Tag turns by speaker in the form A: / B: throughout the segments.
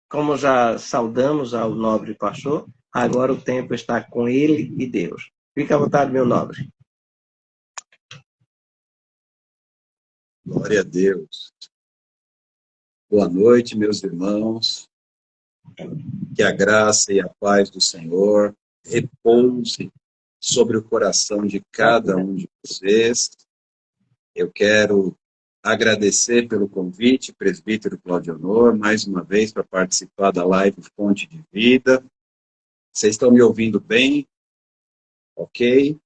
A: como já saudamos ao nobre pastor, agora o tempo está com ele e Deus. Fica à vontade, meu nobre.
B: Glória a Deus. Boa noite, meus irmãos. Que a graça e a paz do Senhor repouse sobre o coração de cada um de vocês. Eu quero agradecer pelo convite, presbítero Cláudio Honor, mais uma vez para participar da live Fonte de Vida. Vocês estão me ouvindo bem? Ok?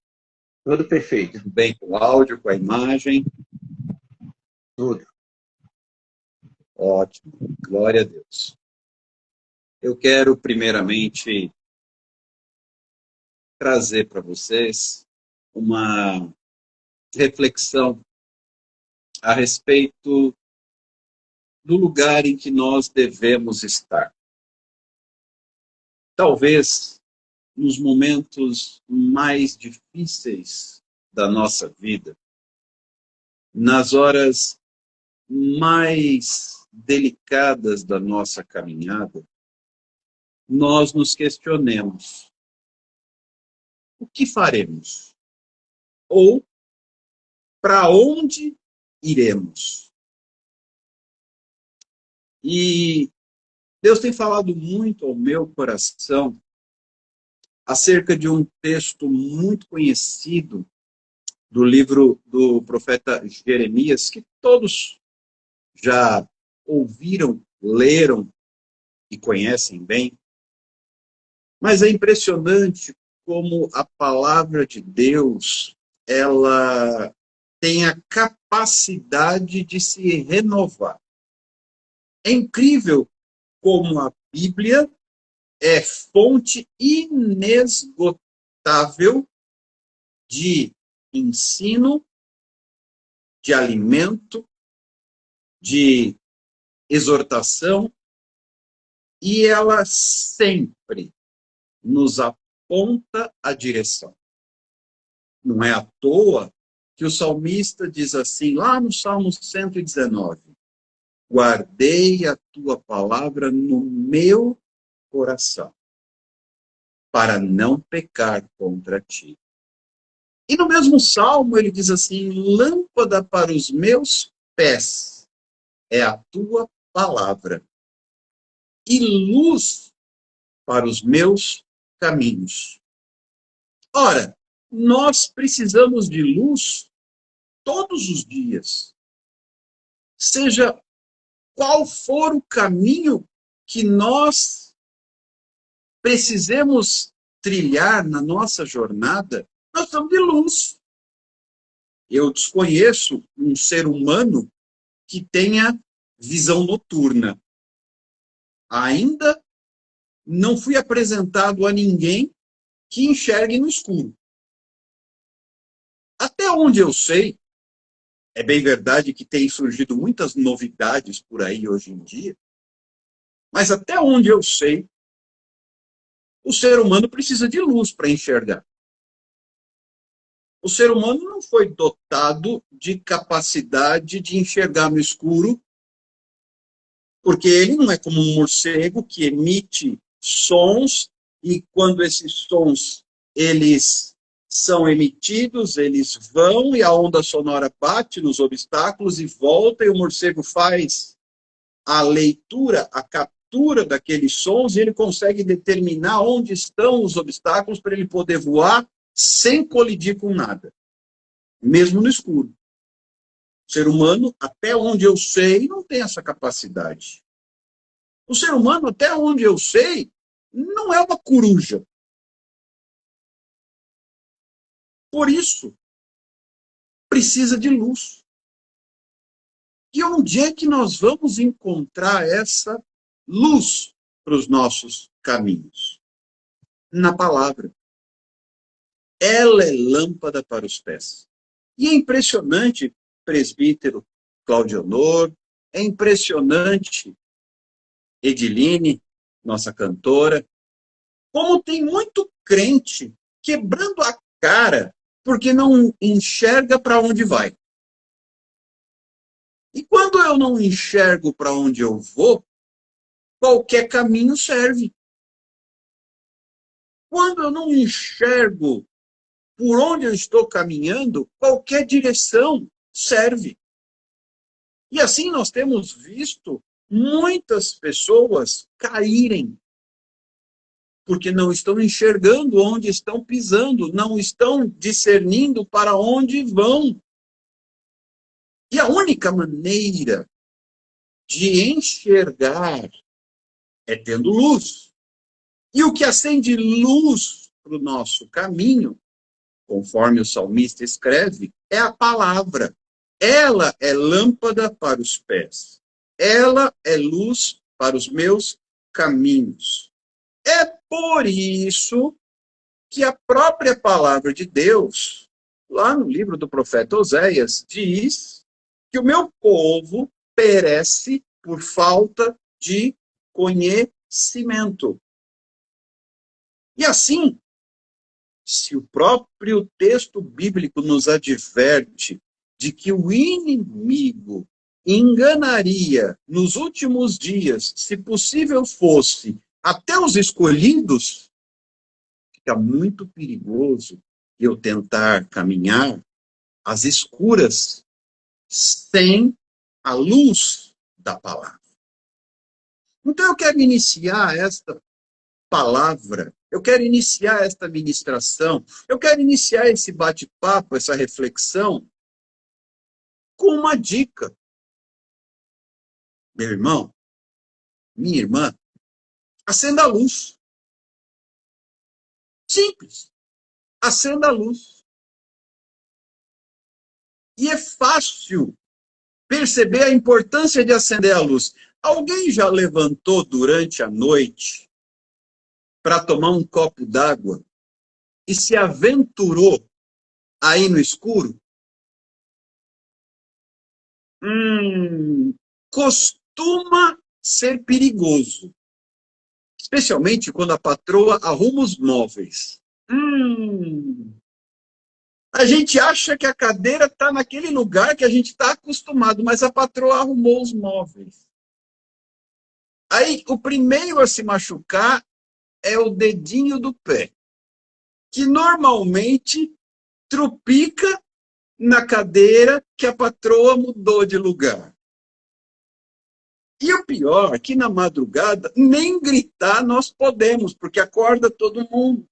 A: Tudo perfeito.
B: Tudo bem com o áudio, com a imagem?
A: Tudo.
B: Ótimo. Glória a Deus. Eu quero, primeiramente, trazer para vocês uma reflexão a respeito do lugar em que nós devemos estar. Talvez nos momentos mais difíceis da nossa vida, nas horas mais delicadas da nossa caminhada, nós nos questionemos: o que faremos? Ou para onde iremos? E Deus tem falado muito ao meu coração acerca de um texto muito conhecido do livro do profeta Jeremias, que todos já ouviram, leram e conhecem bem. Mas é impressionante como a palavra de Deus, ela tem a capacidade de se renovar. É incrível como a Bíblia é fonte inesgotável de ensino, de alimento, de exortação, e ela sempre nos aponta a direção. Não é à toa que o salmista diz assim, lá no Salmo 119, guardei a tua palavra no meu coração, para não pecar contra ti. E no mesmo salmo ele diz assim, lâmpada para os meus pés é a tua palavra, e luz para os meus caminhos. Ora, nós precisamos de luz todos os dias. Seja qual for o caminho que nós precisemos trilhar na nossa jornada, nós precisamos de luz. Eu desconheço um ser humano que tenha visão noturna. Ainda não fui apresentado a ninguém que enxergue no escuro. Até onde eu sei, é bem verdade que tem surgido muitas novidades por aí hoje em dia, mas até onde eu sei, o ser humano precisa de luz para enxergar. O ser humano não foi dotado de capacidade de enxergar no escuro, porque ele não é como um morcego que emite sons e quando esses sons eles são emitidos, eles vão e a onda sonora bate nos obstáculos e volta e o morcego faz a leitura, a captura daqueles sons e ele consegue determinar onde estão os obstáculos para ele poder voar sem colidir com nada, mesmo no escuro. O ser humano, até onde eu sei, não tem essa capacidade. O ser humano, até onde eu sei, não é uma coruja. Por isso, precisa de luz. E onde é que nós vamos encontrar essa luz para os nossos caminhos? Na palavra. Ela é lâmpada para os pés. E é impressionante, presbítero Cláudio Honor, é impressionante, Ediline, nossa cantora, como tem muito crente quebrando a cara porque não enxerga para onde vai. E quando eu não enxergo para onde eu vou, qualquer caminho serve. Quando eu não enxergo por onde eu estou caminhando, qualquer direção serve. E assim nós temos visto muitas pessoas caírem, porque não estão enxergando onde estão pisando, não estão discernindo para onde vão. E a única maneira de enxergar é tendo luz. E o que acende luz para o nosso caminho, conforme o salmista escreve, é a palavra. Ela é lâmpada para os pés. Ela é luz para os meus caminhos. É por isso que a própria palavra de Deus, lá no livro do profeta Oséias, diz que o meu povo perece por falta de conhecimento. E assim, se o próprio texto bíblico nos adverte de que o inimigo enganaria nos últimos dias, se possível fosse, até os escolhidos, fica muito perigoso eu tentar caminhar às escuras sem a luz da palavra. Então eu quero iniciar esta palavra, eu quero iniciar esta ministração, eu quero iniciar esse bate-papo, essa reflexão, com uma dica. Meu irmão, minha irmã, acenda a luz. Simples. Acenda a luz. E é fácil perceber a importância de acender a luz. Alguém já levantou durante a noite para tomar um copo d'água e se aventurou aí no escuro? Costuma ser perigoso. Especialmente quando a patroa arruma os móveis. A gente acha que a cadeira está naquele lugar que a gente está acostumado, mas a patroa arrumou os móveis. Aí, o primeiro a se machucar é o dedinho do pé, que normalmente trupica na cadeira que a patroa mudou de lugar. E o pior é que na madrugada nem gritar nós podemos, porque acorda todo mundo.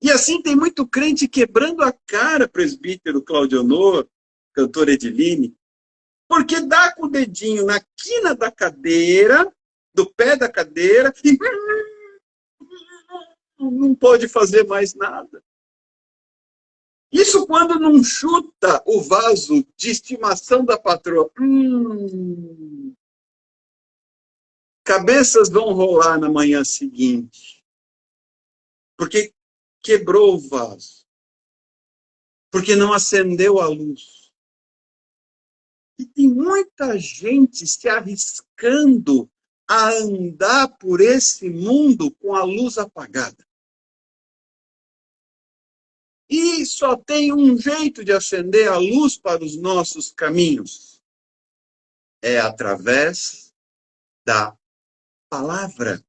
B: E assim tem muito crente quebrando a cara, presbítero Claudionor, cantor Ediline, porque dá com o dedinho na quina da cadeira, do pé da cadeira, e não pode fazer mais nada. Isso quando não chuta o vaso de estimação da patroa. Cabeças vão rolar na manhã seguinte. Porque quebrou o vaso. Porque não acendeu a luz. E tem muita gente se arriscando a andar por esse mundo com a luz apagada. E só tem um jeito de acender a luz para os nossos caminhos. É através da palavra.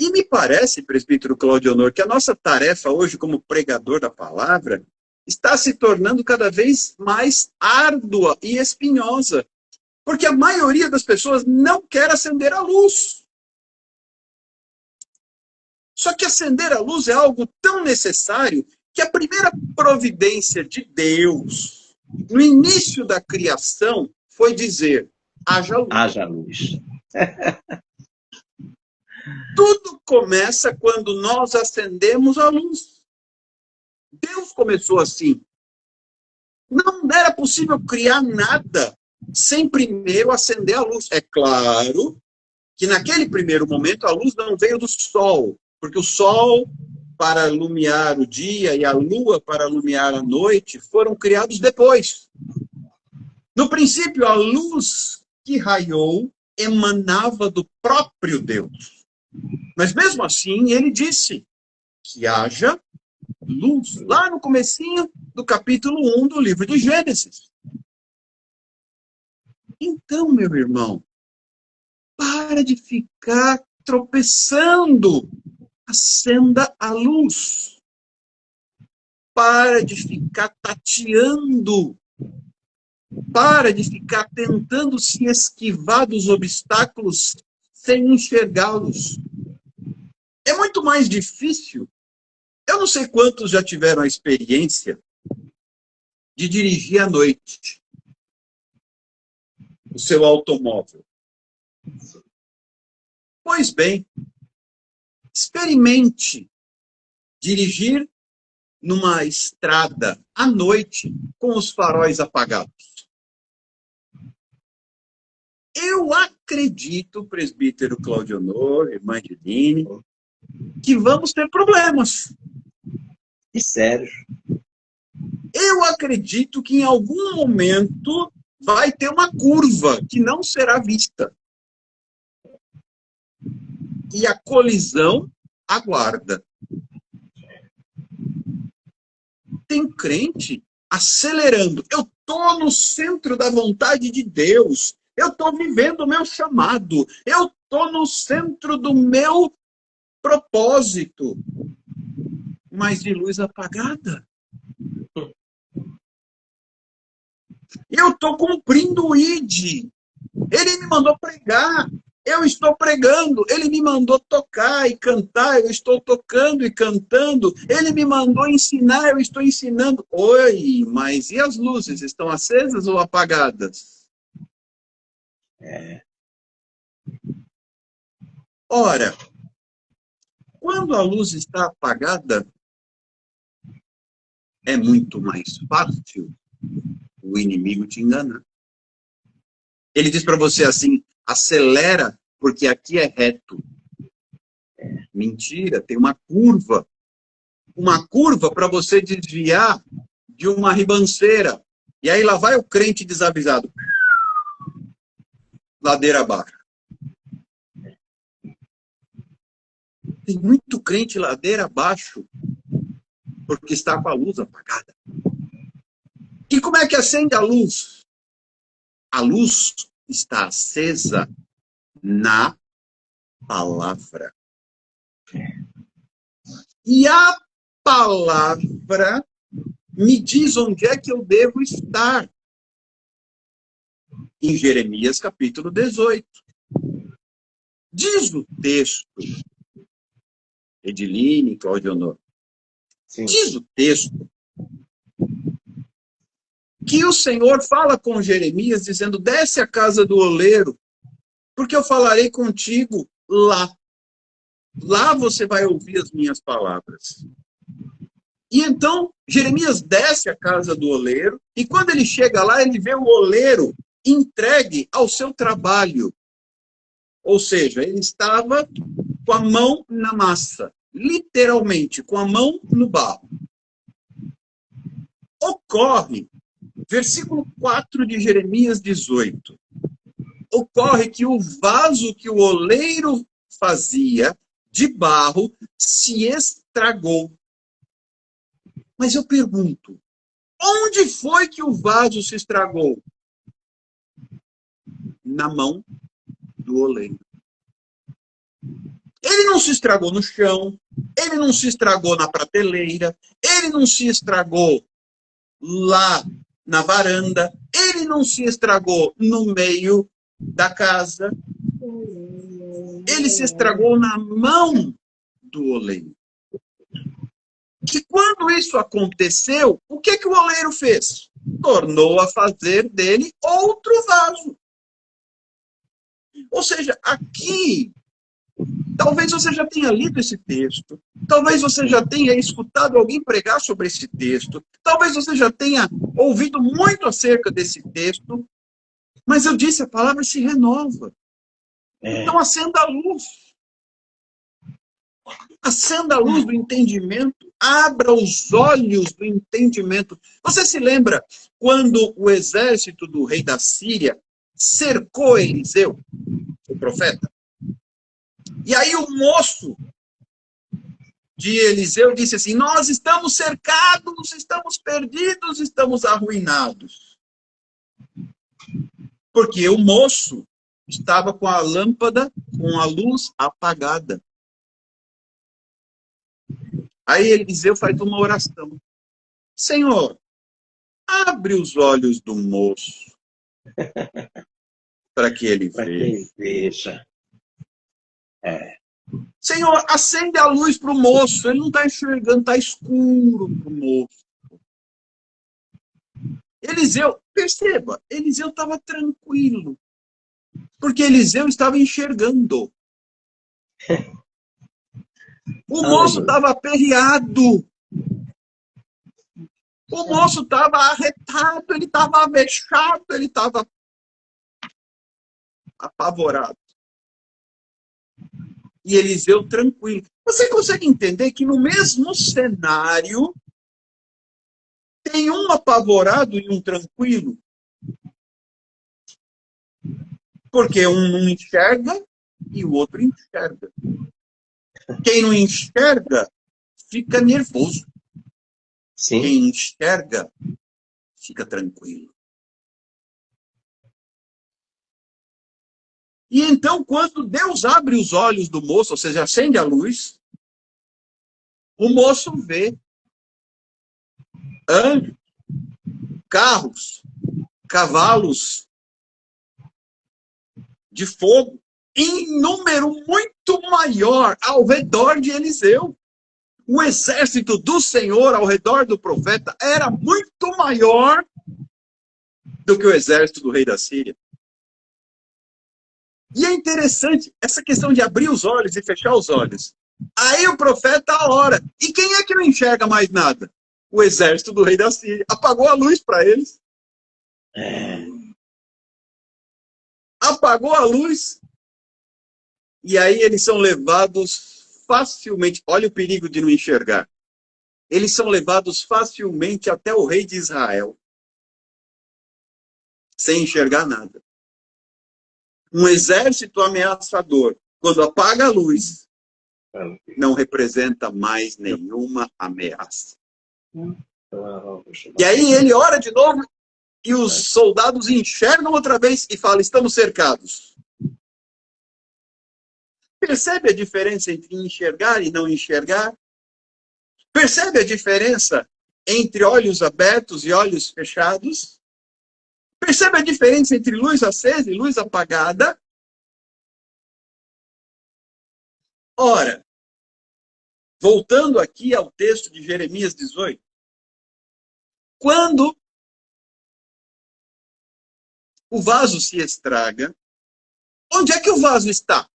B: E me parece, presbítero Claudionor, que a nossa tarefa hoje como pregador da palavra está se tornando cada vez mais árdua e espinhosa. Porque a maioria das pessoas não quer acender a luz. Só que acender a luz é algo tão necessário que a primeira providência de Deus, no início da criação, foi dizer, haja luz.
A: Haja luz.
B: Tudo começa quando nós acendemos a luz. Deus começou assim. Não era possível criar nada sem primeiro acender a luz. É claro que naquele primeiro momento a luz não veio do sol, porque o sol para iluminar o dia e a lua para iluminar a noite foram criados depois. No princípio, a luz que raiou emanava do próprio Deus. Mas mesmo assim, ele disse que haja luz, lá no comecinho do capítulo 1 do livro de Gênesis. Então, meu irmão, para de ficar tropeçando. Acenda a luz. Para de ficar tateando. Para de ficar tentando se esquivar dos obstáculos sem enxergá-los. É muito mais difícil. Eu não sei quantos já tiveram a experiência de dirigir à noite o seu automóvel. Pois bem, experimente dirigir numa estrada à noite com os faróis apagados. Eu acredito, presbítero Claudionor, irmã Edine, que vamos ter problemas.
A: E sérios.
B: Eu acredito que em algum momento vai ter uma curva que não será vista. E a colisão aguarda. Tem crente acelerando. Eu estou no centro da vontade de Deus. Eu estou vivendo o meu chamado. Eu estou no centro do meu propósito. Mas de luz apagada. Eu estou cumprindo o ID. Ele me mandou pregar. Eu estou pregando. Ele me mandou tocar e cantar. Eu estou tocando e cantando. Ele me mandou ensinar. Eu estou ensinando. Oi, mas e as luzes? Estão acesas ou apagadas? Ora, quando a luz está apagada, é muito mais fácil o inimigo te enganar. Ele diz para você assim, acelera, porque aqui é reto. Mentira, tem uma curva. Uma curva para você desviar de uma ribanceira. E aí lá vai o crente desavisado. Ladeira abaixo. Tem muito crente ladeira abaixo, porque está com a luz apagada. E como é que acende a luz? A luz está acesa na palavra. E a palavra me diz onde é que eu devo estar. Em Jeremias capítulo 18. Diz o texto, Ediline, Claudionor, diz o texto que o Senhor fala com Jeremias dizendo, desce à casa do oleiro, porque eu falarei contigo lá. Lá você vai ouvir as minhas palavras. E então, Jeremias desce à casa do oleiro, e quando ele chega lá, ele vê o oleiro entregue ao seu trabalho. Ou seja, ele estava com a mão na massa, literalmente, com a mão no barro. Ocorre, versículo 4 de Jeremias 18, ocorre que o vaso que o oleiro fazia de barro se estragou. Mas eu pergunto, onde foi que o vaso se estragou? Na mão do oleiro. Ele não se estragou no chão, ele não se estragou na prateleira, ele não se estragou lá na varanda, ele não se estragou no meio da casa, ele se estragou na mão do oleiro. E quando isso aconteceu, o que o oleiro fez? Tornou a fazer dele outro vaso. Ou seja, aqui, talvez você já tenha lido esse texto, talvez você já tenha escutado alguém pregar sobre esse texto, talvez você já tenha ouvido muito acerca desse texto, mas eu disse, a palavra se renova. Então acenda a luz. Acenda a luz do entendimento, abra os olhos do entendimento. Você se lembra quando o exército do rei da Síria cercou Eliseu, o profeta? E aí o moço de Eliseu disse assim, nós estamos cercados, estamos perdidos, estamos arruinados. Porque o moço estava com a lâmpada, com a luz apagada. Aí Eliseu faz uma oração. Senhor, abre os olhos do moço para que ele
A: veja.
B: Senhor, acende a luz para o moço. Ele não está enxergando, está escuro para o moço. Eliseu, perceba, Eliseu estava tranquilo. Porque Eliseu estava enxergando. O moço estava aperreado. O moço estava arretado, ele estava avexado, ele estava apavorado. E Eliseu tranquilo. Você consegue entender que no mesmo cenário tem um apavorado e um tranquilo? Porque um não enxerga e o outro enxerga. Quem não enxerga fica nervoso.
A: Sim.
B: Quem enxerga fica tranquilo. E então, quando Deus abre os olhos do moço, ou seja, acende a luz, o moço vê anjos, carros, cavalos de fogo, em número muito maior ao redor de Eliseu. O exército do Senhor ao redor do profeta era muito maior do que o exército do rei da Síria. E é interessante essa questão de abrir os olhos e fechar os olhos. Aí o profeta ora. E quem é que não enxerga mais nada? O exército do rei da Síria. Apagou a luz para eles. Apagou a luz. E aí eles são levados facilmente. Olha o perigo de não enxergar. Eles são levados facilmente até o rei de Israel. Sem enxergar nada. Um exército ameaçador, quando apaga a luz, não representa mais nenhuma ameaça. E aí ele ora de novo e os soldados enxergam outra vez e falam, estamos cercados. Percebe a diferença entre enxergar e não enxergar? Percebe a diferença entre olhos abertos e olhos fechados? Percebe a diferença entre luz acesa e luz apagada? Ora, voltando aqui ao texto de Jeremias 18, quando o vaso se estraga, onde é que o vaso está?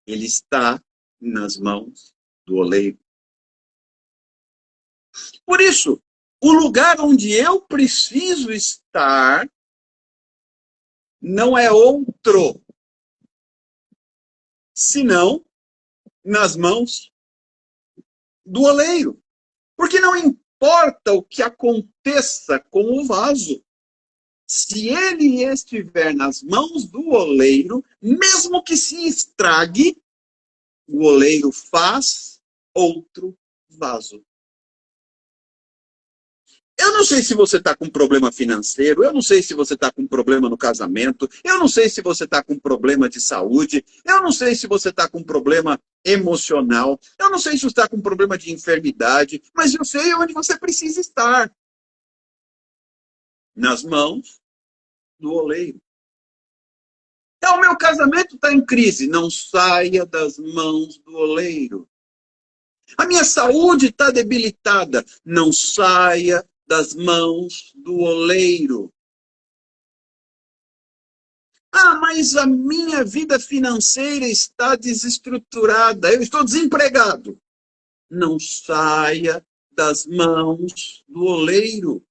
B: Ele está nas mãos do oleiro. Por isso, o lugar onde eu preciso estar não é outro, senão nas mãos do oleiro. Porque não importa o que aconteça com o vaso, se ele estiver nas mãos do oleiro, mesmo que se estrague, o oleiro faz outro vaso. Eu não sei se você está com problema financeiro, eu não sei se você está com problema no casamento, eu não sei se você está com problema de saúde, eu não sei se você está com problema emocional, eu não sei se você está com problema de enfermidade, mas eu sei onde você precisa estar. Nas mãos do oleiro. Então, o meu casamento está em crise. Não saia das mãos do oleiro. A minha saúde está debilitada. Não saia das mãos do oleiro. Ah, mas a minha vida financeira está desestruturada. Eu estou desempregado. Não saia das mãos do oleiro.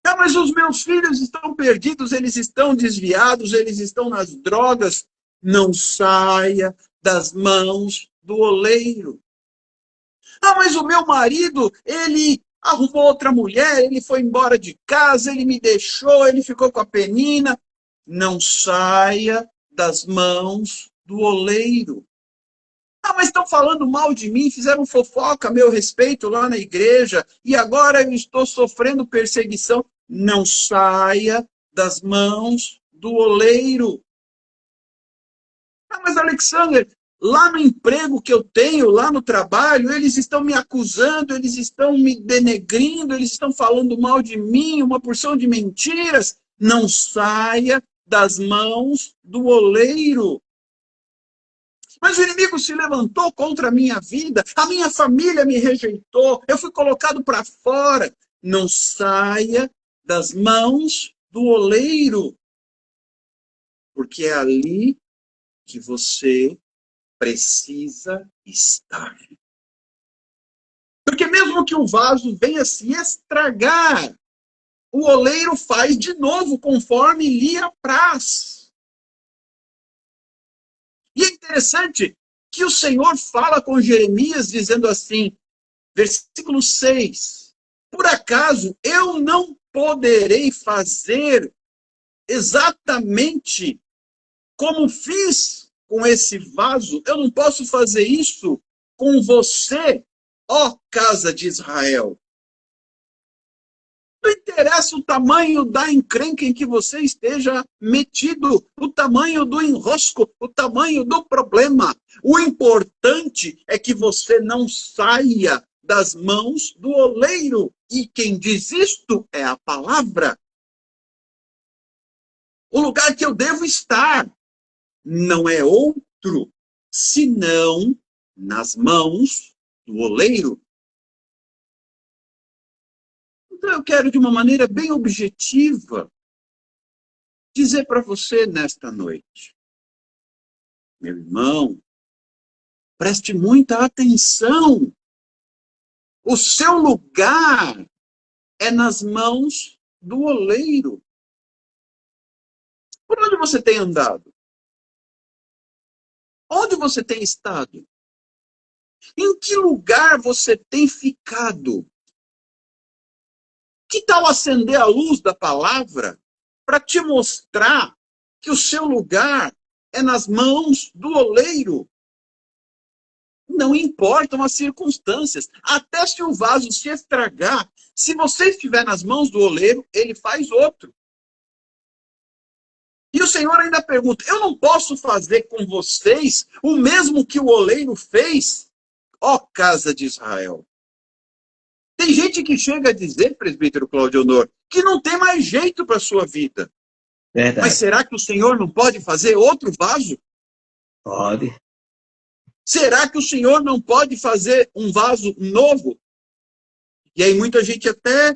B: Ah, mas os meus filhos estão perdidos, eles estão desviados, eles estão nas drogas. Não saia das mãos do oleiro. Ah, mas o meu marido, ele arrumou outra mulher, ele foi embora de casa, ele me deixou, ele ficou com a penina. Não saia das mãos do oleiro. Ah, mas estão falando mal de mim, fizeram fofoca a meu respeito lá na igreja, e agora eu estou sofrendo perseguição. não saia das mãos do oleiro. Ah, mas Alexander, lá no emprego que eu tenho, lá no trabalho, eles estão me acusando, eles estão me denegrindo, eles estão falando mal de mim, uma porção de mentiras. Não saia das mãos do oleiro. Mas o inimigo se levantou contra a minha vida, a minha família me rejeitou, eu fui colocado para fora. Não saia das mãos do oleiro, porque é ali que você precisa estar. Porque mesmo que o vaso venha se estragar, o oleiro faz de novo conforme lhe apraz. E é interessante que o Senhor fala com Jeremias dizendo assim, versículo 6, por acaso eu não poderei fazer exatamente como fiz com esse vaso? Eu não posso fazer isso com você, ó casa de Israel. Não interessa o tamanho da encrenca em que você esteja metido, o tamanho do enrosco, o tamanho do problema. O importante é que você não saia das mãos do oleiro. E quem diz isto é a palavra. O lugar que eu devo estar não é outro, senão nas mãos do oleiro. Então eu quero, de uma maneira bem objetiva, dizer para você nesta noite, meu irmão, preste muita atenção. O seu lugar é nas mãos do oleiro. Por onde você tem andado? Onde você tem estado? Em que lugar você tem ficado? Que tal acender a luz da palavra para te mostrar que o seu lugar é nas mãos do oleiro? Não importam as circunstâncias. Até se o vaso se estragar, se você estiver nas mãos do oleiro, ele faz outro. E o Senhor ainda pergunta, eu não posso fazer com vocês o mesmo que o oleiro fez, ó casa de Israel? Tem gente que chega a dizer, presbítero Cláudio Honor, que não tem mais jeito para a sua vida.
A: Verdade.
B: Mas será que o Senhor não pode fazer outro vaso?
A: Pode.
B: Será que o Senhor não pode fazer um vaso novo? E aí muita gente até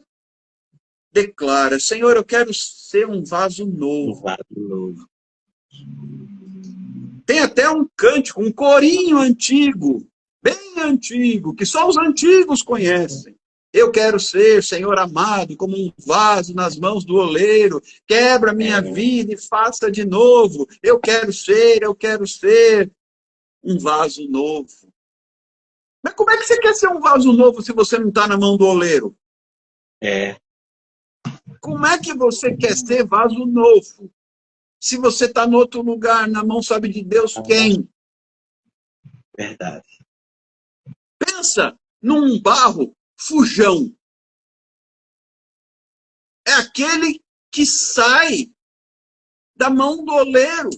B: declara, Senhor, eu quero ser um vaso novo.
A: Um vaso novo.
B: Tem até um cântico, um corinho antigo, bem antigo, que só os antigos conhecem. Eu quero ser, Senhor amado, como um vaso nas mãos do oleiro. Quebra minha vida e faça de novo. Eu quero ser um vaso novo. Mas como é que você quer ser um vaso novo se você não está na mão do oleiro? Como é que você quer ser vaso novo se você está em outro lugar, na mão sabe de Deus quem?
A: Verdade.
B: Pensa num barro fujão. É aquele que sai da mão do oleiro.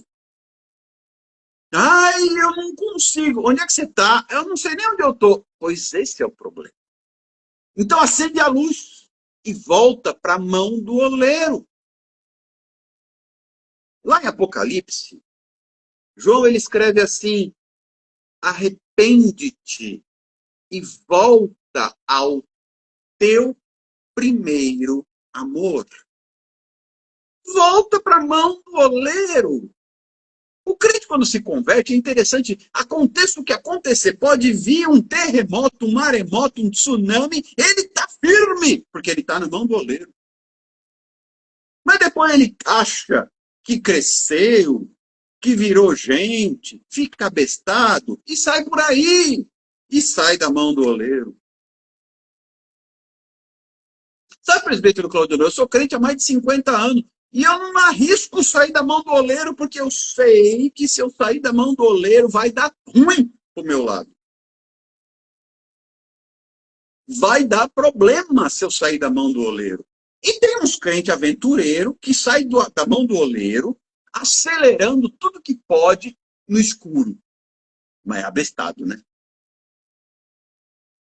B: Ai, eu não consigo. Onde é que você está? Eu não sei nem onde eu estou. Pois esse é o problema. Então acende a luz e volta para a mão do oleiro. Lá em Apocalipse, João ele escreve assim, arrepende-te e volta ao teu primeiro amor. Volta para a mão do oleiro. O crente, quando se converte, é interessante, aconteça o que acontecer, pode vir um terremoto, um maremoto, um tsunami, ele está firme, porque ele está na mão do oleiro. Mas depois ele acha que cresceu, que virou gente, fica abestado e sai por aí, e sai da mão do oleiro. Sabe, presbítero Cláudio, eu sou crente há mais de 50 anos, e eu não arrisco sair da mão do oleiro, porque eu sei que se eu sair da mão do oleiro, vai dar ruim pro meu lado. Vai dar problema se eu sair da mão do oleiro. E tem uns crentes aventureiros que saem da mão do oleiro, acelerando tudo que pode no escuro. Mas é abestado, né?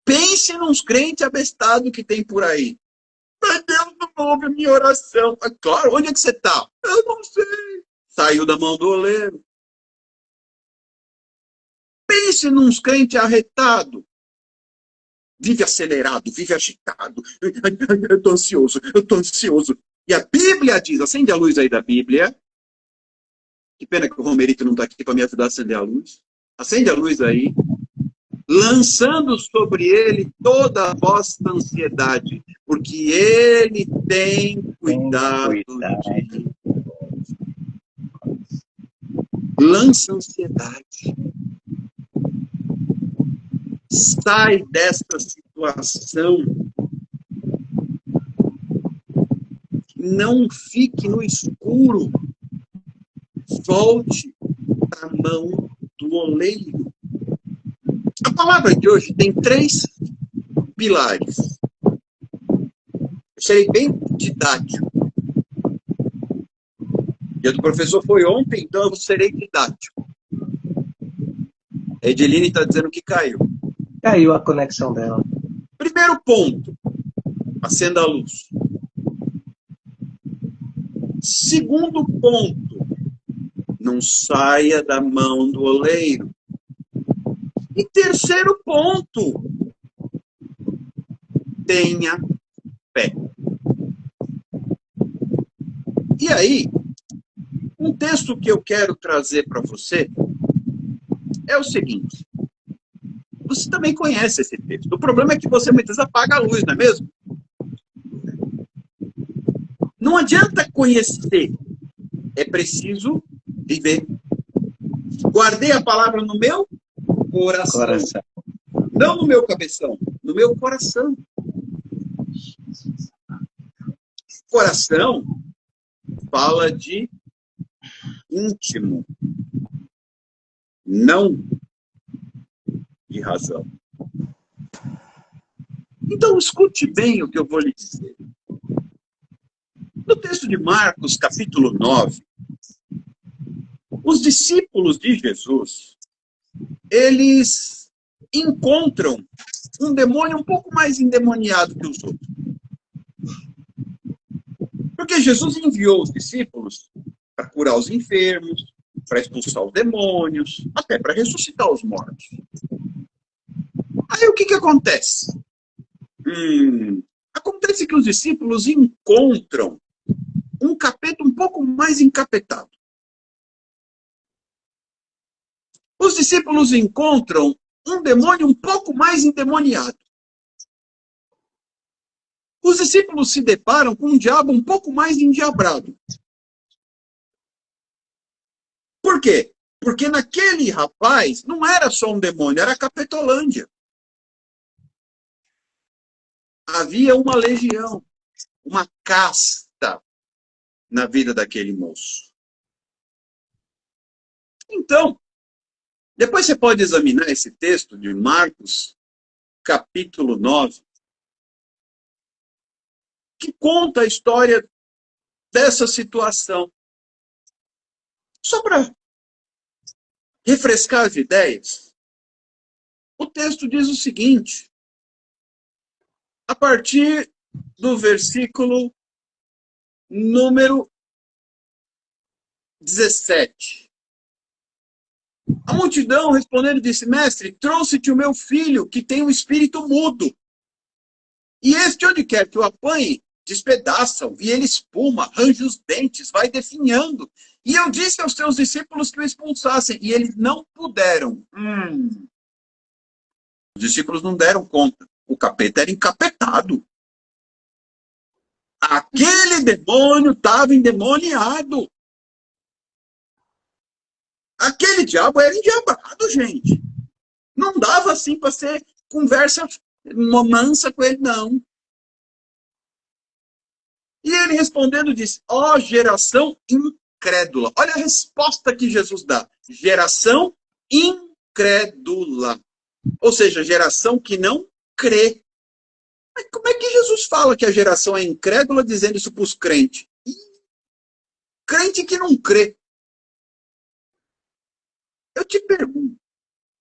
B: Pense nos crentes abestados que tem por aí. Mas Deus não ouve a minha oração. Claro, onde é que você está? Eu não sei. Saiu da mão do oleiro. Pense nos crentes arretados. Vive acelerado, vive agitado. Eu estou ansioso, eu estou ansioso. E a Bíblia diz, acende a luz aí da Bíblia. Que pena que o Romerito não está aqui para me ajudar a acender a luz. Acende a luz aí. Lançando sobre ele toda a vossa ansiedade, porque ele tem cuidado de vós. Lança ansiedade. Sai dessa situação. Não fique no escuro. Volte para a mão do oleiro. A palavra de hoje tem 3 pilares. Eu serei bem didático. O dia do professor foi ontem, então eu serei didático. A Ediline está dizendo que caiu.
A: Caiu a conexão dela.
B: Primeiro ponto, acenda a luz. Segundo ponto, não saia da mão do oleiro. E terceiro ponto, tenha fé. E aí, um texto que eu quero trazer para você é o seguinte. Você também conhece esse texto. O problema é que você muitas vezes apaga a luz, não é mesmo? Não adianta conhecer. É preciso viver. Guardei a palavra no meu coração. Não no meu cabeção, no meu coração. Coração fala de íntimo, não de razão. Então, escute bem o que eu vou lhe dizer. No texto de Marcos, capítulo 9, os discípulos de Jesus, eles encontram um demônio um pouco mais endemoniado que os outros. Porque Jesus enviou os discípulos para curar os enfermos, para expulsar os demônios, até para ressuscitar os mortos. Aí o que acontece? Acontece que os discípulos encontram um capeta um pouco mais encapetado. Os discípulos encontram um demônio um pouco mais endemoniado. Os discípulos se deparam com um diabo um pouco mais endiabrado. Por quê? Porque naquele rapaz não era só um demônio, era a Capetolândia. Havia uma legião, uma casta na vida daquele moço. Então, depois você pode examinar esse texto de Marcos, capítulo 9, que conta a história dessa situação. Só para refrescar as ideias, o texto diz o seguinte, a partir do versículo número 17. A multidão respondendo disse, mestre, trouxe-te o meu filho, que tem um espírito mudo. E este, onde quer que o apanhe, despedaça-o, e ele espuma, arranja os dentes, vai definhando. E eu disse aos teus discípulos que o expulsassem, e eles não puderam. Os discípulos não deram conta. O capeta era encapetado. Aquele demônio estava endemoniado. Aquele diabo era endiabrado, gente. Não dava assim para ser conversa mansa com ele, não. E ele respondendo disse, ó geração incrédula. Olha a resposta que Jesus dá. Geração incrédula. Ou seja, geração que não crê. Mas como é que Jesus fala que a geração é incrédula dizendo isso para os crentes? Crente que não crê. Eu te pergunto,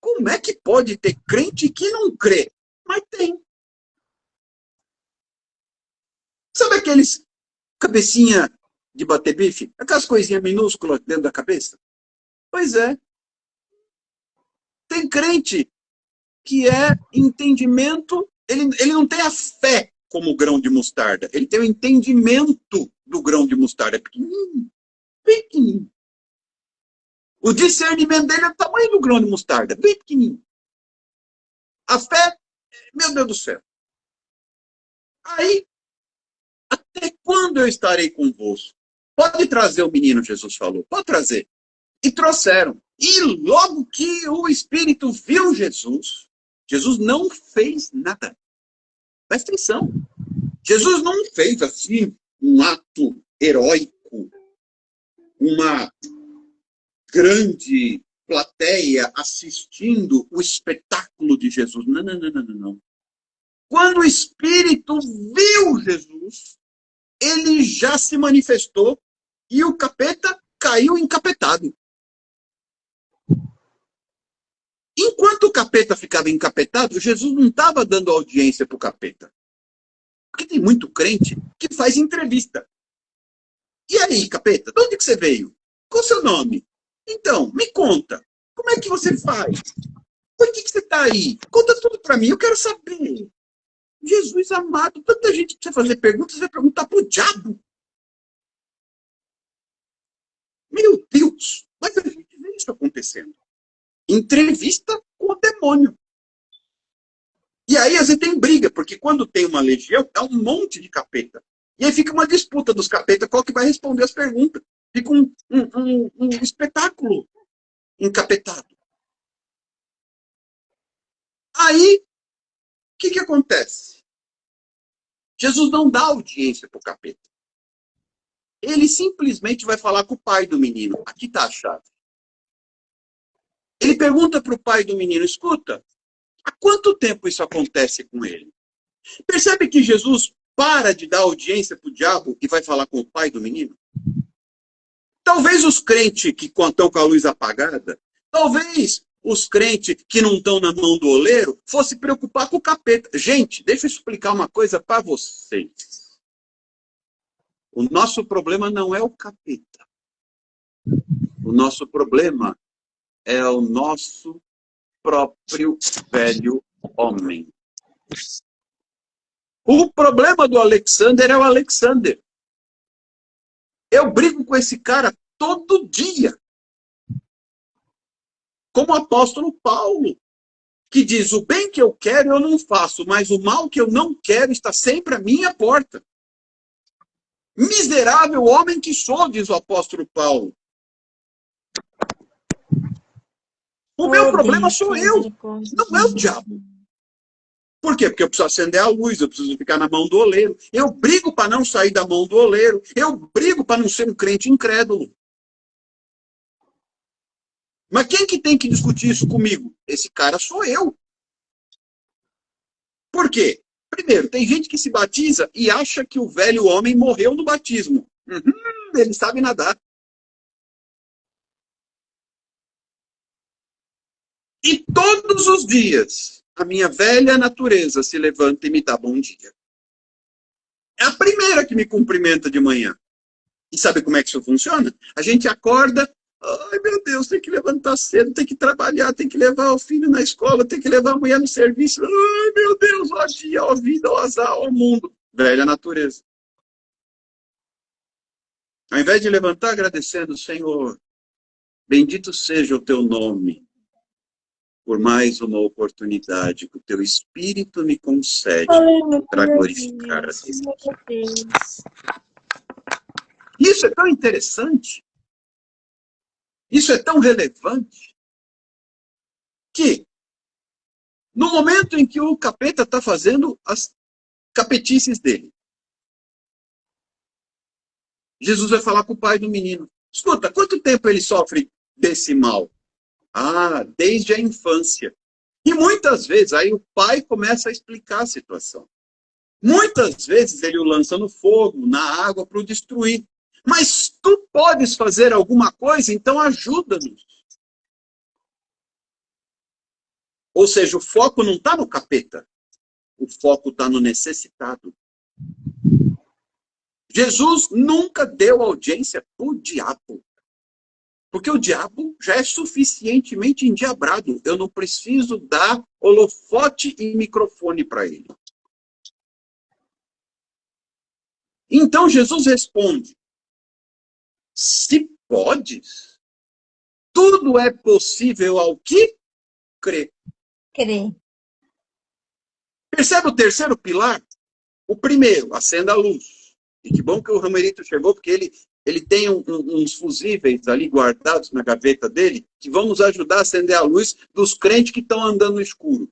B: como é que pode ter crente que não crê? Mas tem. Sabe aqueles cabecinha de bater bife? Aquelas coisinhas minúsculas dentro da cabeça? Pois é. Tem crente que é entendimento, ele não tem a fé como o grão de mostarda, ele tem o entendimento do grão de mostarda. É pequenininho, pequenininho. O discernimento dele é o tamanho do grão de mostarda, bem pequenininho. A fé, meu Deus do céu. Aí, até quando eu estarei convosco? Pode trazer o menino, Jesus falou. Pode trazer. E trouxeram. E logo que o Espírito viu Jesus, Jesus não fez nada. Presta atenção. Jesus não fez assim um ato heróico, uma grande plateia assistindo o espetáculo de Jesus. Não, não, não, não, não. Quando o Espírito viu Jesus, ele já se manifestou e o capeta caiu encapetado. Enquanto o capeta ficava encapetado, Jesus não estava dando audiência para o capeta. Porque tem muito crente que faz entrevista. E aí, capeta, de onde que você veio? Qual o seu nome? Então, me conta. Como é que você faz? Por que você está aí? Conta tudo para mim, eu quero saber. Jesus amado, tanta gente precisa fazer perguntas, vai perguntar para o diabo. Meu Deus, mas a gente vê isso acontecendo. Entrevista com o demônio. E aí, às vezes, tem briga, porque quando tem uma legião, é um monte de capeta. E aí fica uma disputa dos capetas, qual que vai responder as perguntas. Fica um espetáculo encapetado. Aí, o que acontece? Jesus não dá audiência para o capeta. Ele simplesmente vai falar com o pai do menino. Aqui está a chave. Ele pergunta para o pai do menino, escuta, há quanto tempo isso acontece com ele? Percebe que Jesus para de dar audiência para o diabo e vai falar com o pai do menino? Talvez os crentes que estão com a luz apagada, talvez os crentes que não estão na mão do oleiro, fosse preocupar com o capeta. Gente, deixa eu explicar uma coisa para vocês. O nosso problema não é o capeta. O nosso problema é o nosso próprio velho homem. O problema do Alexander é o Alexander. Eu brigo com esse cara todo dia. Como o apóstolo Paulo, que diz, o bem que eu quero eu não faço, mas o mal que eu não quero está sempre à minha porta. Miserável homem que sou, diz o apóstolo Paulo. O meu problema sou eu, não é o diabo. Por quê? Porque eu preciso acender a luz, eu preciso ficar na mão do oleiro. Eu brigo para não sair da mão do oleiro. Eu brigo para não ser um crente incrédulo. Mas quem que tem que discutir isso comigo? Esse cara sou eu. Por quê? Primeiro, tem gente que se batiza e acha que o velho homem morreu no batismo. Ele sabe nadar. E todos os dias, a minha velha natureza se levanta e me dá bom dia. É a primeira que me cumprimenta de manhã. E sabe como é que isso funciona? A gente acorda, ai meu Deus, tem que levantar cedo, tem que trabalhar, tem que levar o filho na escola, tem que levar a mulher no serviço. Ai meu Deus, ó dia, ó vida, ó azar, ó mundo. Velha natureza. Ao invés de levantar agradecendo, Senhor, bendito seja o teu nome, por mais uma oportunidade que o teu Espírito me concede para glorificar a Deus. Isso é tão interessante, isso é tão relevante, que no momento em que o capeta está fazendo as capetices dele, Jesus vai falar com o pai do menino. Escuta, quanto tempo ele sofre desse mal? Ah, desde a infância. E muitas vezes aí o pai começa a explicar a situação. Muitas vezes ele o lança no fogo, na água, para o destruir. Mas tu podes fazer alguma coisa, então ajuda-nos. Ou seja, o foco não está no capeta. O foco está no necessitado. Jesus nunca deu audiência para o diabo. Porque o diabo já é suficientemente endiabrado. Eu não preciso dar holofote e microfone para ele. Então Jesus responde: se podes, tudo é possível ao que crê.
C: Crê.
B: Percebe o terceiro pilar? O primeiro, acenda a luz. E que bom que o Romerito chegou, porque ele tem uns fusíveis ali guardados na gaveta dele, que vão nos ajudar a acender a luz dos crentes que estão andando no escuro.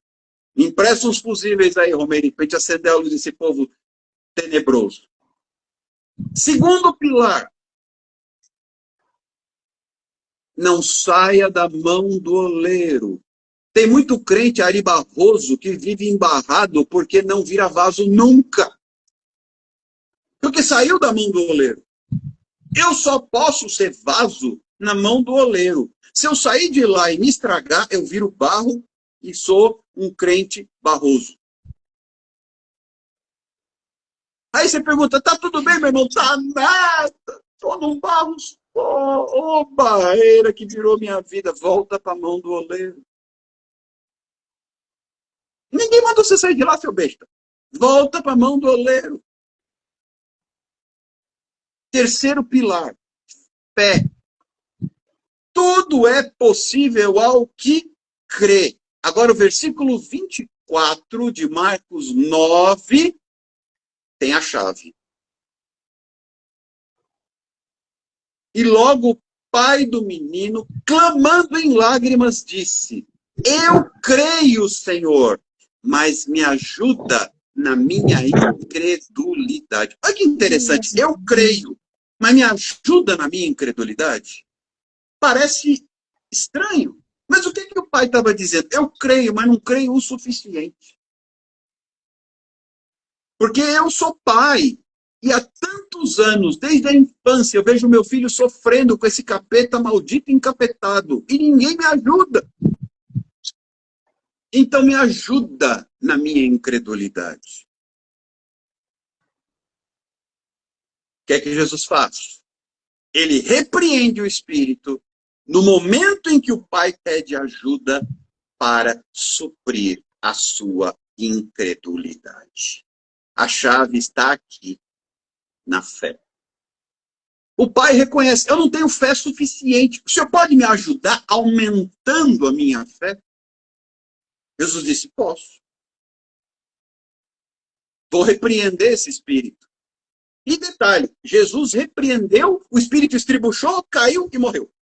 B: Me empresta uns fusíveis aí, Romerito, para a gente acender a luz desse povo tenebroso. Segundo pilar, não saia da mão do oleiro. Tem muito crente aribarroso que vive embarrado porque não vira vaso nunca. Porque saiu da mão do oleiro. Eu só posso ser vaso na mão do oleiro. Se eu sair de lá e me estragar, eu viro barro e sou um crente barroso. Aí você pergunta, tá tudo bem, meu irmão? Tá nada. Tô num barro. Ô, barreira que virou minha vida. Volta pra mão do oleiro. Ninguém mandou você sair de lá, seu besta. Volta pra mão do oleiro. Terceiro pilar, fé. Tudo é possível ao que crê. Agora o versículo 24 de Marcos 9 tem a chave. E logo o pai do menino, clamando em lágrimas, disse: eu creio, Senhor, mas me ajuda na minha incredulidade. Olha que interessante. Eu creio, mas me ajuda na minha incredulidade? Parece estranho. Mas o que o pai estava dizendo? Eu creio, mas não creio o suficiente. Porque eu sou pai. E há tantos anos, desde a infância, eu vejo meu filho sofrendo com esse capeta maldito encapetado. E ninguém me ajuda. Então me ajuda na minha incredulidade. O que é que Jesus faz? Ele repreende o espírito no momento em que o pai pede ajuda para suprir a sua incredulidade. A chave está aqui, na fé. O pai reconhece, eu não tenho fé suficiente. O senhor pode me ajudar aumentando a minha fé? Jesus disse, posso. Vou repreender esse espírito. E detalhe, Jesus repreendeu, o espírito estribuchou, caiu e morreu.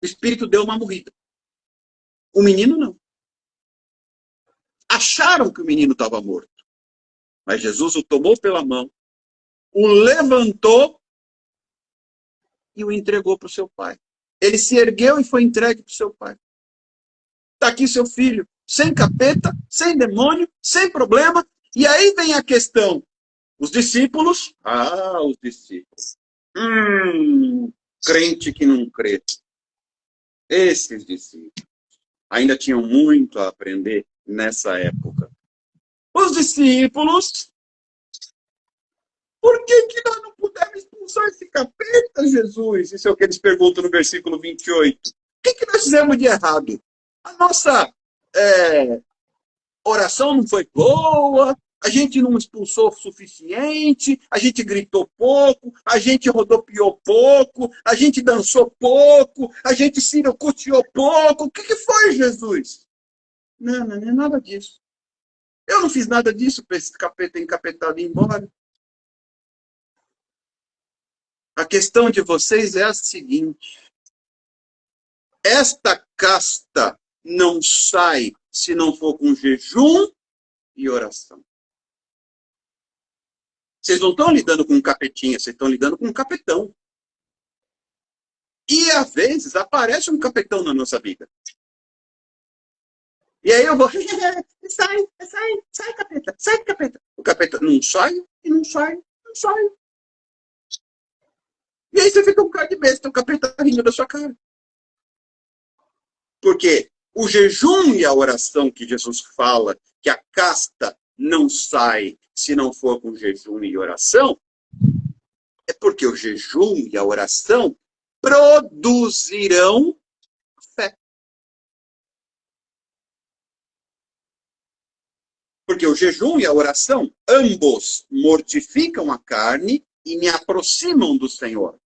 B: O espírito deu uma morrida. O menino não. Acharam que o menino estava morto. Mas Jesus o tomou pela mão, o levantou e o entregou para o seu pai. Ele se ergueu e foi entregue para o seu pai. Está aqui seu filho, sem capeta, sem demônio, sem problema. E aí vem a questão. Os discípulos, os discípulos. Crente que não crê. Esses discípulos ainda tinham muito a aprender nessa época. Os discípulos, por que nós não pudemos expulsar esse capeta, Jesus? Isso é o que eles perguntam no versículo 28. O que nós fizemos de errado? A nossa oração não foi boa, a gente não expulsou o suficiente, a gente gritou pouco, a gente rodopiou pouco, a gente dançou pouco, a gente sirocuteou pouco. O que foi, Jesus? Não é nada disso. Eu não fiz nada disso para esse capeta encapetado ir embora. A questão de vocês é a seguinte. Esta casta não sai se não for com jejum e oração. Vocês não estão lidando com um capetinha, vocês estão lidando com um capetão. E, às vezes, aparece um capetão na nossa vida. E aí eu vou, sai, capeta, sai, capeta. O capeta não sai, e não sai, não sai. E aí você fica um cara de besta, o capeta rindo da sua cara. Porque o jejum e a oração que Jesus fala, que a casta não sai se não for com jejum e oração, é porque o jejum e a oração produzirão fé. Porque o jejum e a oração, ambos mortificam a carne e me aproximam do Senhor.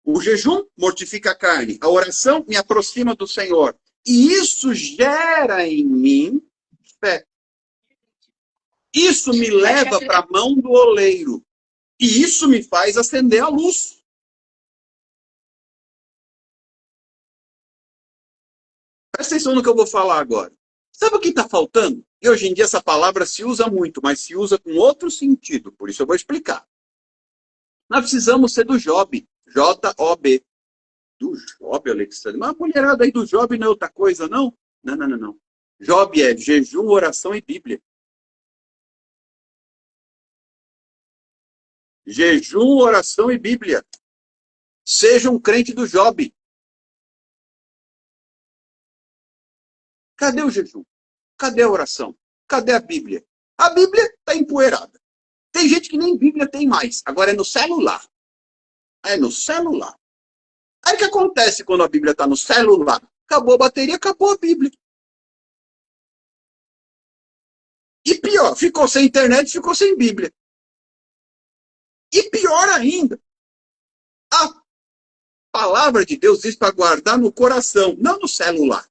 B: O jejum mortifica a carne, a oração me aproxima do Senhor. E isso gera em mim fé. Isso me leva para a mão do oleiro. E isso me faz acender a luz. Presta atenção no que eu vou falar agora. Sabe o que está faltando? E hoje em dia essa palavra se usa muito, mas se usa com outro sentido. Por isso eu vou explicar. Nós precisamos ser do Job. J-O-B. Do Job, Alexandre. Mas a mulherada aí do Job não é outra coisa, não? Não. Job é jejum, oração e Bíblia. Jejum, oração e Bíblia. Seja um crente do Job. Cadê o jejum? Cadê a oração? Cadê a Bíblia? A Bíblia está empoeirada. Tem gente que nem Bíblia tem mais. Agora é no celular. É no celular. Aí o que acontece quando a Bíblia está no celular? Acabou a bateria, acabou a Bíblia. E pior, ficou sem internet, ficou sem Bíblia. E pior ainda, a palavra de Deus diz para guardar no coração, não no celular.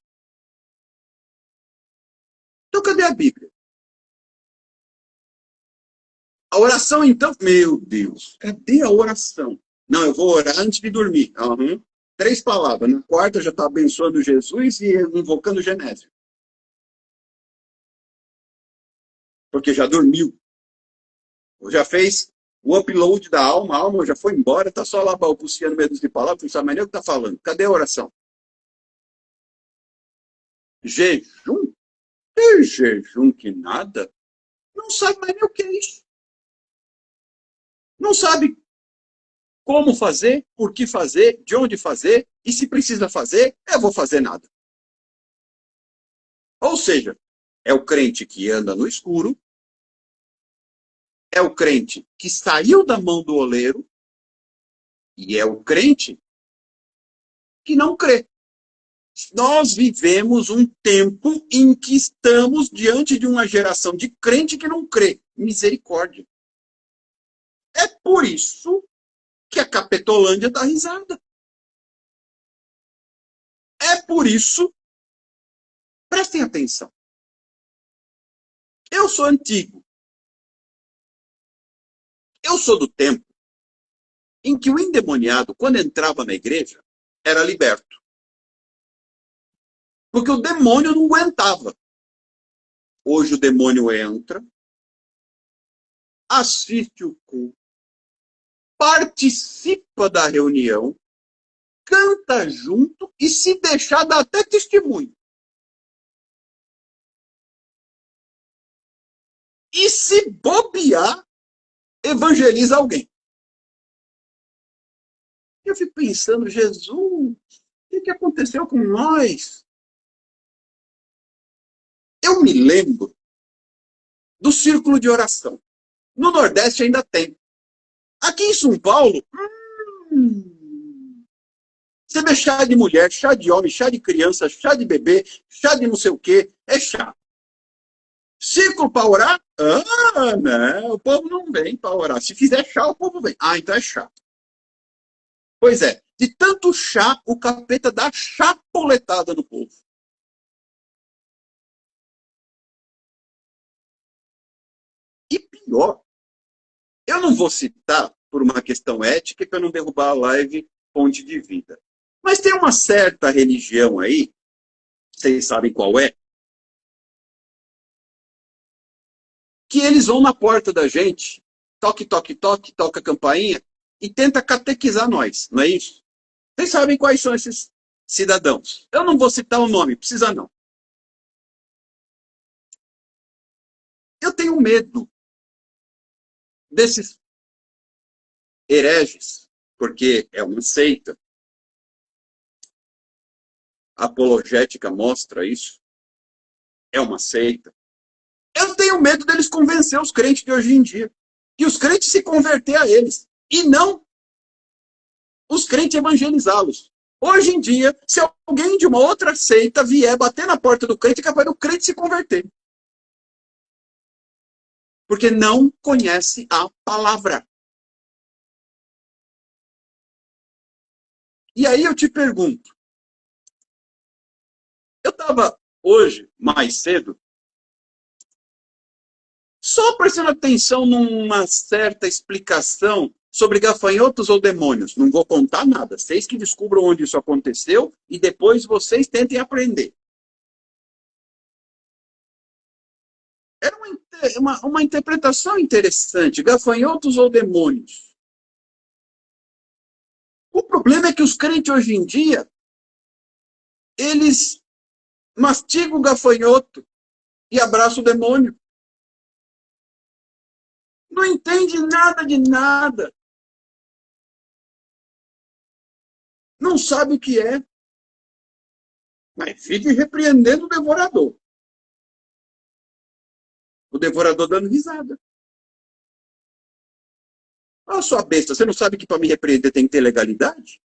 B: Então cadê a Bíblia? A oração então, meu Deus, cadê a oração? Não, eu vou orar antes de dormir. 3 palavras. Na quarta já está abençoando Jesus e invocando Genésio. Porque já dormiu. Já fez o upload da alma, a alma já foi embora, está só lá balbuciando medos de palavras, não sabe mais nem o que está falando. Cadê a oração? Jejum? Que jejum que nada? Não sabe mais nem o que é isso. Não sabe como fazer, por que fazer, de onde fazer, e se precisa fazer, eu vou fazer nada. Ou seja, é o crente que anda no escuro, é o crente que saiu da mão do oleiro, e é o crente que não crê. Nós vivemos um tempo em que estamos diante de uma geração de crente que não crê. Misericórdia. É por isso que a Capetolândia dá risada. É por isso, prestem atenção. Eu sou antigo. Eu sou do tempo em que o endemoniado, quando entrava na igreja, era liberto. Porque o demônio não aguentava. Hoje o demônio entra, assiste o culto, participa da reunião, canta junto e, se deixar, dá até testemunho. E, se bobear, evangeliza alguém. Eu fico pensando, Jesus, o que aconteceu com nós? Eu me lembro do círculo de oração. No Nordeste ainda tem. Aqui em São Paulo, você vê chá de mulher, chá de homem, chá de criança, chá de bebê, chá de não sei o quê, é chá. Círculo para orar? Não, o povo não vem para orar. Se fizer chá, o povo vem. Então é chá. Pois é, de tanto chá, o capeta dá chapoletada no povo. E pior, eu não vou citar por uma questão ética para não derrubar a live Fonte de Vida. Mas tem uma certa religião aí, vocês sabem qual é, que eles vão na porta da gente, toque, toque, toque, toca a campainha e tenta catequizar nós, não é isso? Vocês sabem quais são esses cidadãos. Eu não vou citar o nome, precisa não. tenho medo desses hereges, porque é uma seita. A apologética mostra isso. É uma seita. Eu tenho medo deles convencer os crentes de hoje em dia. E os crentes se converter a eles. E não os crentes evangelizá-los. Hoje em dia, se alguém de uma outra seita vier bater na porta do crente, é capaz do crente se converter. Porque não conhece a palavra. E aí eu te pergunto. Eu estava hoje, mais cedo, só prestando atenção numa certa explicação sobre gafanhotos ou demônios. Não vou contar nada. Vocês que descubram onde isso aconteceu e depois vocês tentem aprender. Era uma interpretação interessante. Gafanhotos ou demônios. O problema é que os crentes hoje em dia, eles mastigam o gafanhoto e abraçam o demônio. Não entende nada de nada. Não sabe o que é. Mas fique repreendendo o devorador. O devorador dando risada. Ah, sua besta, você não sabe que para me repreender tem que ter legalidade?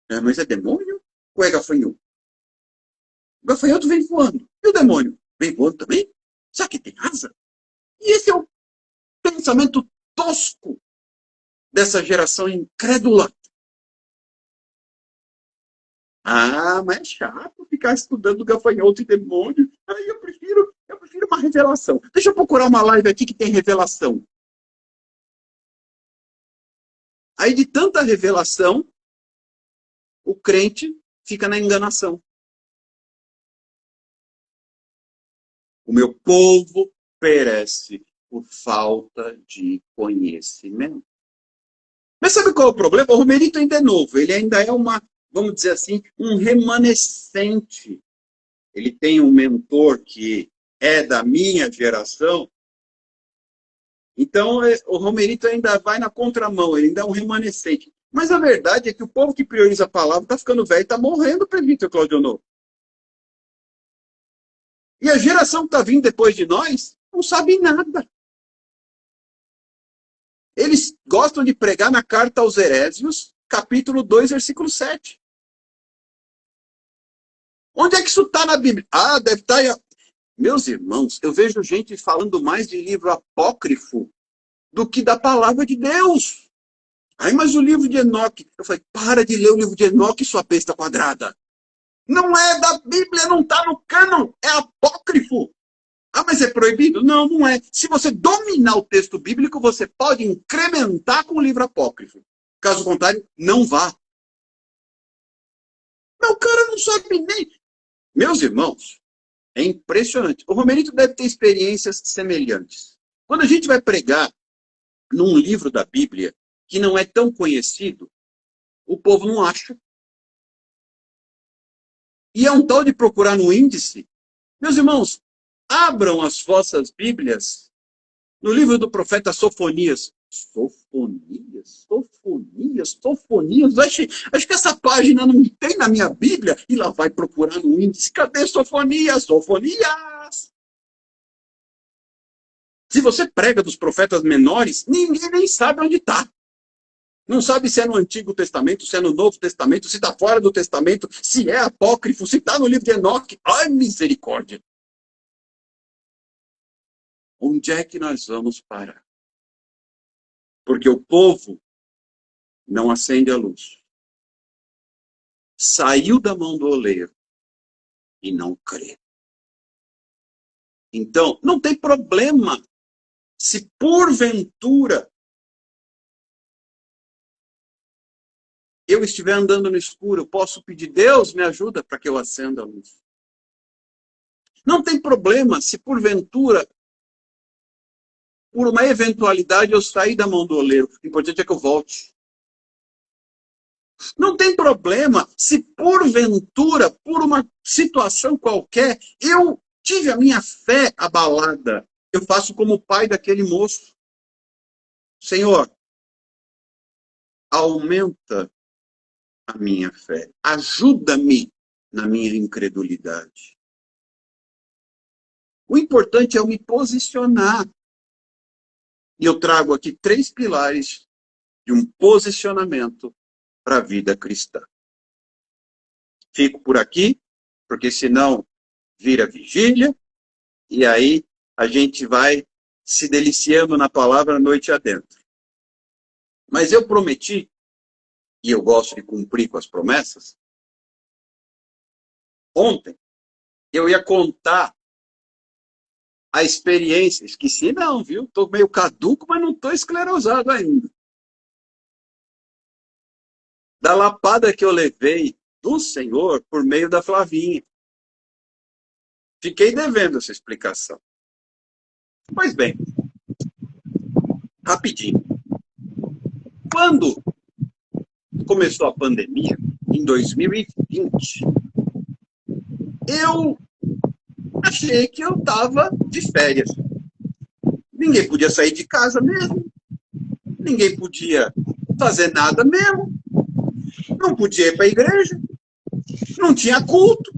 B: É, mas é demônio ou é gafanhoto? O gafanhoto vem voando. E o demônio? Vem voando também? Será que tem asa? E esse é o pensamento tosco dessa geração incrédula. Ah, mas é chato ficar estudando gafanhoto e demônio. Aí eu prefiro uma revelação. Deixa eu procurar uma live aqui que tem revelação. Aí de tanta revelação, o crente fica na enganação. O meu povo perece por falta de conhecimento. Mas sabe qual é o problema? O Romerito ainda é novo. Ele ainda é vamos dizer assim, um remanescente. Ele tem um mentor que é da minha geração. Então, o Romerito ainda vai na contramão, ele ainda é um remanescente. Mas a verdade é que o povo que prioriza a palavra está ficando velho e está morrendo, presbítero Claudio Honor. E a geração que está vindo depois de nós não sabe nada. Eles gostam de pregar na carta aos Herésios, capítulo 2, versículo 7. Onde é que isso está na Bíblia? Ah, deve estar... Meus irmãos, eu vejo gente falando mais de livro apócrifo do que da palavra de Deus. Ai, mas o livro de Enoque... Eu falei, para de ler o livro de Enoque, sua besta quadrada. Não é da Bíblia, não está no cânon, é apócrifo. Ah, mas é proibido? Não, não é. Se você dominar o texto bíblico, você pode incrementar com o livro apócrifo. Caso contrário, não vá. Mas o cara não sabe nem... Meus irmãos, é impressionante. O Romerito deve ter experiências semelhantes. Quando a gente vai pregar num livro da Bíblia que não é tão conhecido, o povo não acha. E é um tal de procurar no índice. Meus irmãos, abram as vossas Bíblias no livro do profeta Sofonias. Sofonias. Acho que essa página não tem na minha Bíblia. E lá vai procurar no índice. Cadê Sofonias? Se você prega dos profetas menores, ninguém nem sabe onde está. Não sabe se é no Antigo Testamento, se é no Novo Testamento, se está fora do Testamento, se é apócrifo, se está no livro de Enoque. Ai, misericórdia! Onde é que nós vamos parar? Porque o povo não acende a luz. Saiu da mão do oleiro e não crê. Então, não tem problema se porventura eu estiver andando no escuro, eu posso pedir, Deus me ajuda para que eu acenda a luz. Não tem problema se porventura, por uma eventualidade, eu sair da mão do oleiro. O importante é que eu volte. Não tem problema se porventura, por uma situação qualquer, eu tive a minha fé abalada. eu faço como o pai daquele moço. Senhor, aumenta a minha fé. Ajuda-me na minha incredulidade. O importante é eu me posicionar. E eu trago aqui 3 pilares de um posicionamento para a vida cristã. Fico por aqui, porque senão vira vigília, e aí a gente vai se deliciando na palavra noite adentro. Mas eu prometi, e eu gosto de cumprir com as promessas, ontem eu ia contar a experiência. Esqueci não, viu? Estou meio caduco, mas não estou esclerosado ainda. Da lapada que eu levei do Senhor por meio da Flavinha. Fiquei devendo essa explicação. Pois bem, rapidinho. Quando começou a pandemia, em 2020, eu achei que eu estava de férias. Ninguém podia sair de casa mesmo. Ninguém podia fazer nada mesmo. Não podia ir para a igreja. Não tinha culto.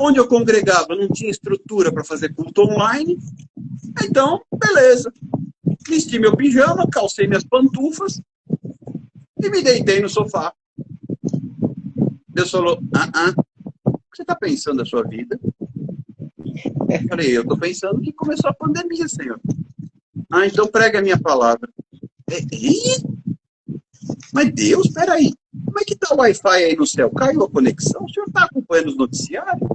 B: Onde eu congregava não tinha estrutura para fazer culto online. Então, beleza. Vesti meu pijama, calcei minhas pantufas e me deitei no sofá. Deus falou, o que você está pensando da sua vida? Eu falei, eu estou pensando que começou a pandemia, Senhor. Então prega a minha palavra. Mas Deus, espera aí. Como é que está o Wi-Fi aí no céu? Caiu a conexão? O senhor está acompanhando os noticiários?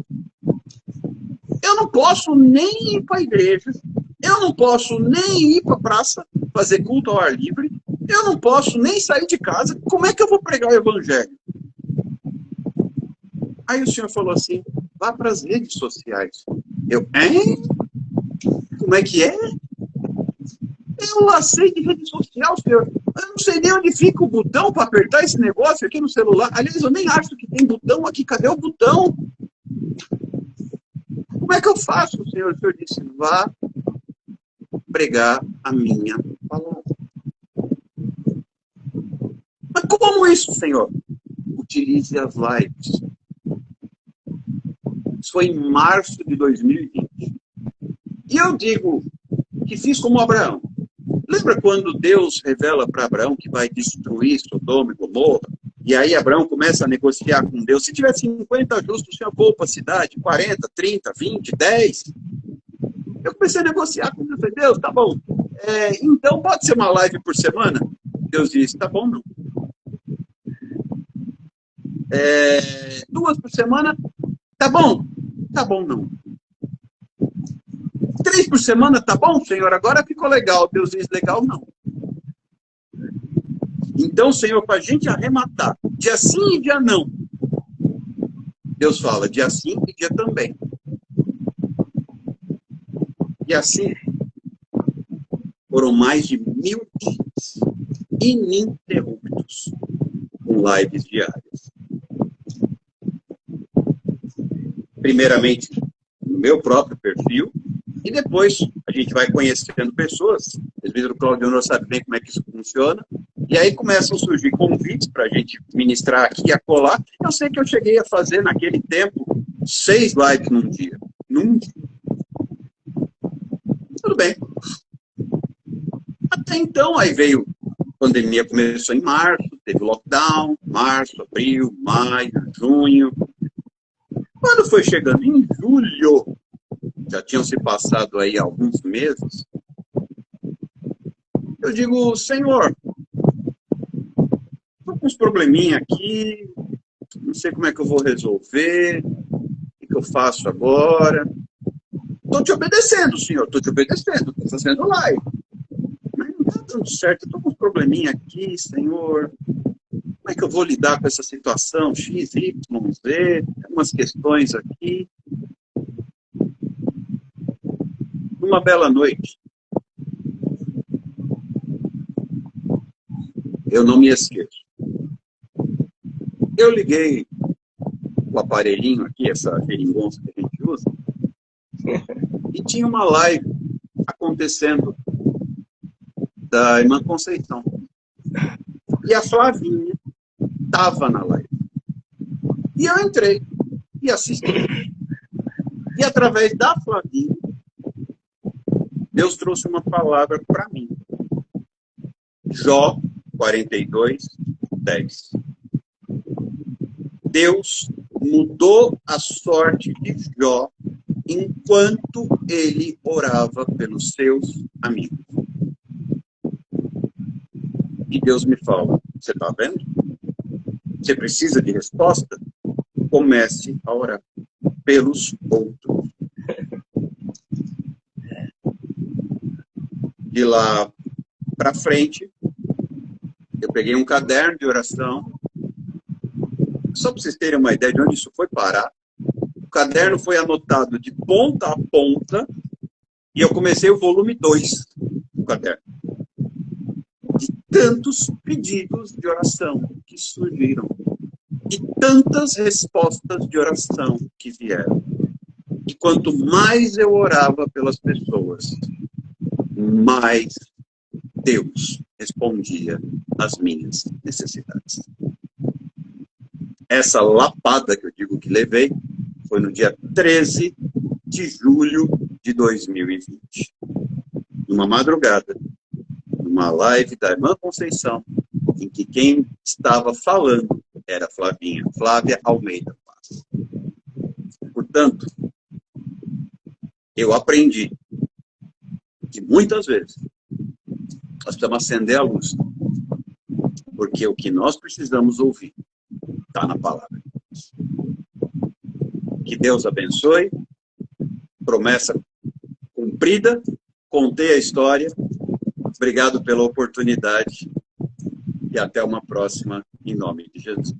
B: Eu não posso nem ir para a igreja. Eu não posso nem ir para a praça fazer culto ao ar livre. Eu não posso nem sair de casa. Como é que eu vou pregar o evangelho? Aí o senhor falou assim, vá para as redes sociais. Eu, como é que é? Eu lacei de rede social, senhor. Eu não sei nem onde fica o botão para apertar esse negócio aqui no celular. Aliás, eu nem acho que tem botão aqui. Cadê o botão? Como é que eu faço, senhor? O senhor disse, vá pregar a minha palavra. Mas como isso, senhor? Utilize as lives. Isso foi em março de 2020. E eu digo que fiz como Abraão. Lembra quando Deus revela para Abraão que vai destruir Sodoma e Gomorra? E aí Abraão começa a negociar com Deus. Se tiver 50 justos, o senhor poupa a cidade. 40, 30, 20, 10. Eu comecei a negociar com Deus. Falei, Deus, tá bom. Então pode ser uma live por semana? Deus disse, tá bom, não. 2 por semana? Tá bom. Tá bom, não. 3 por semana, tá bom, Senhor? Agora ficou legal. Deus diz, legal, não. Então, Senhor, para a gente arrematar, dia sim e dia não. Deus fala, dia sim e dia também. E assim, foram mais de 1000 dias ininterruptos com lives diárias. Primeiramente, no meu próprio perfil, e depois a gente vai conhecendo pessoas. Às vezes o Claudio não sabe bem como é que isso funciona. E aí começam a surgir convites para a gente ministrar aqui e acolá. Eu sei que eu cheguei a fazer naquele tempo 6 lives num dia. Tudo bem. Até então, aí veio a pandemia, começou em março, teve lockdown, março, abril, maio, junho. Quando foi chegando em julho, já tinham se passado aí alguns meses, eu digo, Senhor, estou com uns probleminha aqui, não sei como é que eu vou resolver, o que eu faço agora. Estou te obedecendo, Senhor, estou te obedecendo, estou fazendo live. Mas não está dando certo, estou com uns probleminha aqui, Senhor. Como é que eu vou lidar com essa situação? X, Y, Z, umas questões aqui. Numa bela noite, eu não me esqueço. Eu liguei o aparelhinho aqui, essa geringonça que a gente usa, e tinha uma live acontecendo da irmã Conceição. E a Flavinha estava na live. E eu entrei e assisti. E através da Flavinha, Deus trouxe uma palavra para mim. Jó 42, 10. Deus mudou a sorte de Jó enquanto ele orava pelos seus amigos. E Deus me fala, você está vendo? Você precisa de resposta? Comece a orar pelos outros. De lá para frente, eu peguei um caderno de oração. Só para vocês terem uma ideia de onde isso foi parar. O caderno foi anotado de ponta a ponta e eu comecei o volume 2 do caderno. De tantos pedidos de oração que surgiram. E tantas respostas de oração que vieram. E quanto mais eu orava pelas pessoas, mais Deus respondia às minhas necessidades. Essa lapada que eu digo que levei foi no dia 13 de julho de 2020. Numa madrugada, numa live da irmã Conceição, em que quem estava falando era Flávia Almeida Paz. Portanto, eu aprendi que muitas vezes nós precisamos acender a luz, porque o que nós precisamos ouvir está na palavra. Que Deus abençoe, promessa cumprida, contei a história, obrigado pela oportunidade e até uma próxima, em nome de Jesus.